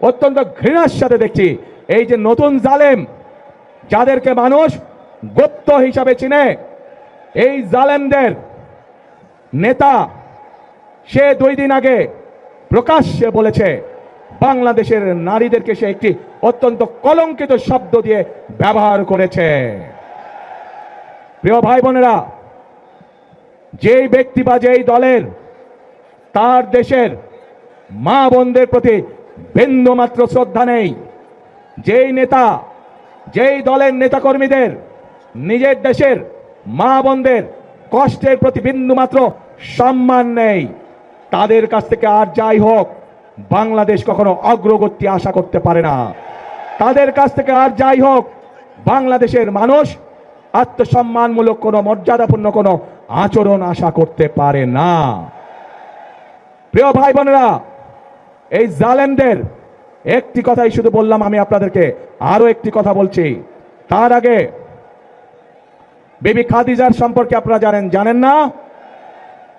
অত্যন্ত ঘৃণার সাথে দেখছি এই যে নতুন জালেম, যাদেরকে মানুষ গুপ্ত হিসাবে চিনে, এই জালেমদের নেতা সে 2 দিন আগে প্রকাশ্যে বলেছে বাংলাদেশের নারীদেরকে সে একটি অত্যন্ত কলঙ্কিত শব্দ দিয়ে ব্যবহার করেছে। প্রিয় ভাই বোনেরা, যেই ব্যক্তি বা যেই দলের তার দেশের মা বোনদের প্রতি বিন্দুমাত্র শ্রদ্ধা নেই, যেই নেতা যেই দলের নেতাকর্মীদের নিজের দেশের মা বোনদের কষ্টের প্রতি বিন্দুমাত্র সম্মান নেই, তাদের কাছ থেকে আর যাই হোক বাংলাদেশ কখনো অগ্রগতি আশা করতে পারে না। তাদের কাছ থেকে আর যাই হোক বাংলাদেশের মানুষ আত্মসম্মানমূলক কোনো মর্যাদাপূর্ণ কোনো আচরণ আশা করতে পারে না। প্রিয় ভাই বোনেরা, এই জালেমদের একটি কথাই শুধু বললাম, আমি আপনাদেরকে আরো একটি কথা বলছি। তার আগে বিবি খাদিজার সম্পর্কে আপনারা জানেন না?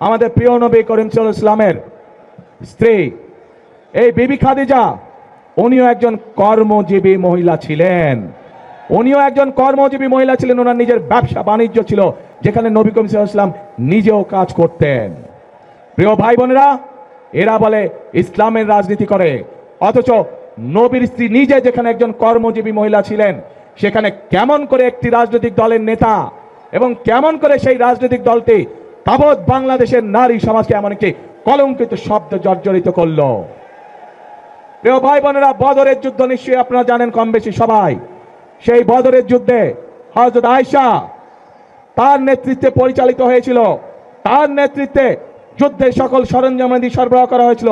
আমাদের প্রিয় নবী করিম সাল্লাল্লাহু আলাইহি ওয়াসাল্লামের স্ত্রী এই বিবি খাদিজা, উনিও একজন কর্মজীবী মহিলা ছিলেন। ওনার নিজের ব্যবসা বাণিজ্য ছিল, যেখানে নবী করিম সাল্লাল্লাহু আলাইহি ওয়াসাল্লাম নিজেও কাজ করতেন। প্রিয় ভাই বোনেরা, এরা বলে ইসলামের রাজনীতি করে, অথচ নবীর স্ত্রী নিজে যেখানে একজন কর্মজীবী মহিলা ছিলেন, সেখানে কেমন করে একটি রাজনৈতিক দলের নেতা এবং কেমন করে সেই রাজনৈতিক দলটি তাবৎ বাংলাদেশের নারী সমাজকে এমন একটি কলঙ্কিত শব্দ জর্জরিত করলো। প্রিয় ভাই বোনেরা, বদরের যুদ্ধ নিশ্চয়ই আপনারা জানেন কম বেশি সবাই। সেই বদরের যুদ্ধে হযরত আয়েশা তার নেতৃত্বে পরিচালিত হয়েছিল, তার নেতৃত্বে যুদ্ধের সকল সরঞ্জামাদি সরবরাহ করা হয়েছিল,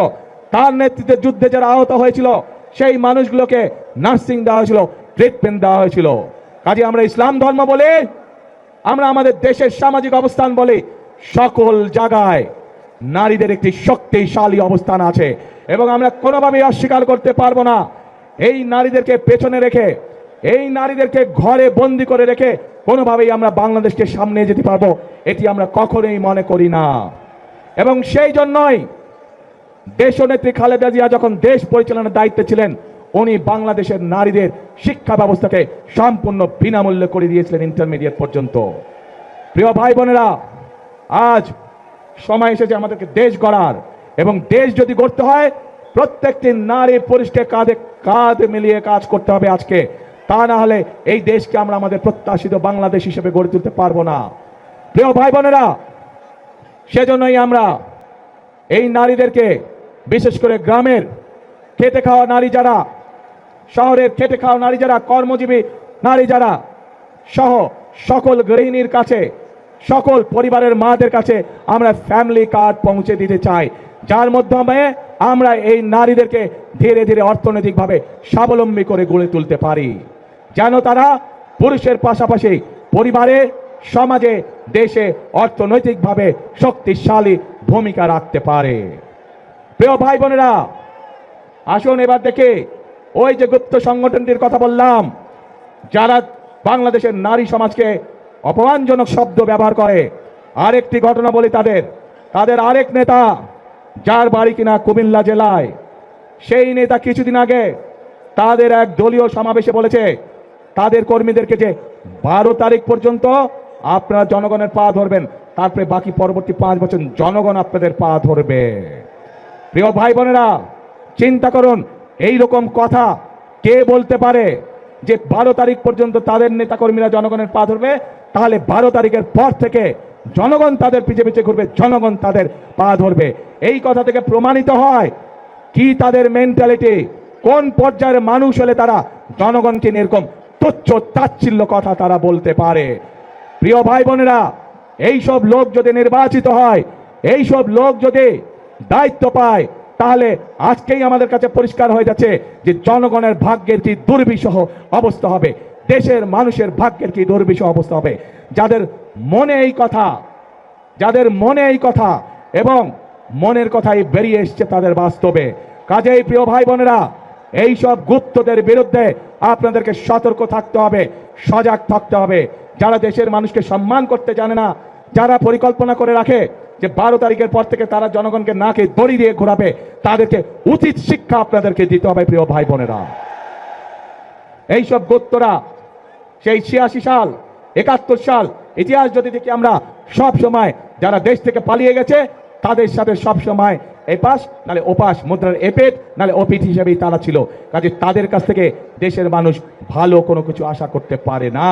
তার নেতৃত্বে যুদ্ধে যারা আহত হয়েছিল সেই মানুষগুলোকে নার্সিং দেওয়া হয়েছিল, ট্রিটমেন্ট দেওয়া হয়েছিল। কাজে আমরা ইসলাম ধর্ম বলে, আমরা আমাদের দেশের সামাজিক অবস্থান বলে, সকল জায়গায় নারীদের একটি শক্তিশালী অবস্থান আছে এবং আমরা কোনোভাবেই অস্বীকার করতে পারবো না। এই নারীদেরকে পেছনে রেখে, এই নারীদেরকে ঘরে বন্দি করে রেখে কোনোভাবেই আমরা বাংলাদেশকে সামনে যেতে পারবো, এটি আমরা কখনোই মনে করি না। এবং সেই জন্যই দেশনেত্রী খালেদা জিয়া যখন দেশ পরিচালনার দায়িত্বে ছিলেন, উনি বাংলাদেশের নারীদের শিক্ষা ব্যবস্থাকে সম্পূর্ণ বিনামূল্যে করে দিয়েছিলেন, ইন্টারমিডিয়েট পর্যন্ত। প্রিয় ভাই বোনেরা, আজ সময় এসেছে আমাদেরকে দেশ গড়ার, এবং দেশ যদি গড়তে হয় প্রত্যেকটি নারী পুরুষকে কাঁধে কাঁধ মিলিয়ে কাজ করতে হবে আজকে। তা না হলে এই দেশকে আমরা আমাদের প্রত্যাশিত বাংলাদেশ হিসেবে গড়ে তুলতে পারবো না। প্রিয় ভাই বোনেরা, সেজন্যই আমরা এই নারীদেরকে, বিশেষ করে গ্রামের খেটে খাওয়া নারী যারা, শহরের খেটে খাওয়া নারী যারা, কর্মজীবী নারী যারা সহ সকল গৃহিণীর কাছে, সকল পরিবারের মাদের কাছে আমরা ফ্যামিলি কার্ড পৌঁছে দিতে চাই, যার মাধ্যমে আমরা এই নারীদেরকে ধীরে ধীরে অর্থনৈতিকভাবে স্বাবলম্বী করে গড়ে তুলতে পারি, যেন তারা পুরুষের পাশাপাশি পরিবারে, সমাজে, দেশে অর্থনৈতিকভাবে শক্তিশালী ভূমিকা রাখতে পারে। প্রিয় ভাই বোনেরা, আসুন এবার দেখে ওই যে গুপ্ত সংগঠনটির কথা বললাম, যারা বাংলাদেশের নারী সমাজকে অপমানজনক শব্দ ব্যবহার করে। আরেকটি ঘটনা বলি, তাদের আরেক নেতা, যার বাড়ি কিনা কুমিল্লা জেলায়, সেই নেতা কিছুদিন আগে তাদের এক দলীয় সমাবেশে বলেছে তাদের কর্মীদেরকে যে 12 তারিখ পর্যন্ত আপনারা জনগণের পা ধরবেন, তারপরে বাকি পরবর্তী 5 বছর জনগণ আপনাদের পা ধরবে। প্রিয় ভাই বোনেরা, চিন্তা করুন, এই রকম কথা কে বলতে পারে যে 12 তারিখ পর্যন্ত তাদের নেতাকর্মীরা জনগণের পা ধরবে, তাহলে 12 তারিখের পর থেকে জনগণ তাদের পিছে পিছে ঘুরবে, জনগণ তাদের পা ধরবে। এই কথা থেকে প্রমাণিত হয় কি তাদের মেন্টালিটি, কোন পর্যায়ের মানুষ হলে তারা জনগণকে এরকম তুচ্ছ তাচ্ছিল্য কথা তারা বলতে পারে। প্রিয় ভাই বোনেরা, এই সব লোক যদি নির্বাচিত হয়, এই সব লোক যদি দায়িত্ব পায়, তাহলে আজকেই আমাদের কাছে পরিষ্কার হয়ে যাচ্ছে যে জনগণের ভাগ্যের কি দুর্বিষহ অবস্থা হবে, দেশের মানুষের ভাগ্যের কি দুর্বিষহ অবস্থা হবে। যাদের মনে এই কথা এবং মনের কথাই বেরিয়ে এসছে তাদের বাস্তবে। কাজেই প্রিয় ভাই বোনেরা, এই সব গুপ্তদের বিরুদ্ধে আপনাদেরকে সতর্ক থাকতে হবে, সজাগ থাকতে হবে। যারা দেশের মানুষকে সম্মান করতে জানে না, যারা পরিকল্পনা করে রাখে যে 12 তারিখের পর থেকে তারা জনগণকে নাকে দড়ি দিয়ে ঘোরাবে, তাদেরকে উচিত শিক্ষা আপনাদেরকে দিতে হবে প্রিয় ভাই বোনেরা। এইসব গোত্তরা সেই 86 সাল 71 সাল ইতিহাস যদি দেখি আমরা, সব সময় যারা দেশ থেকে পালিয়ে গেছে তাদের সাথে সব সময় এপাশ নালে ওপাশ, মুদ্রার এপেট নালে ওপিট হিসেবেই তারা ছিল। কাজে তাদের কাছ থেকে দেশের মানুষ ভালো কোনো কিছু আশা করতে পারে না।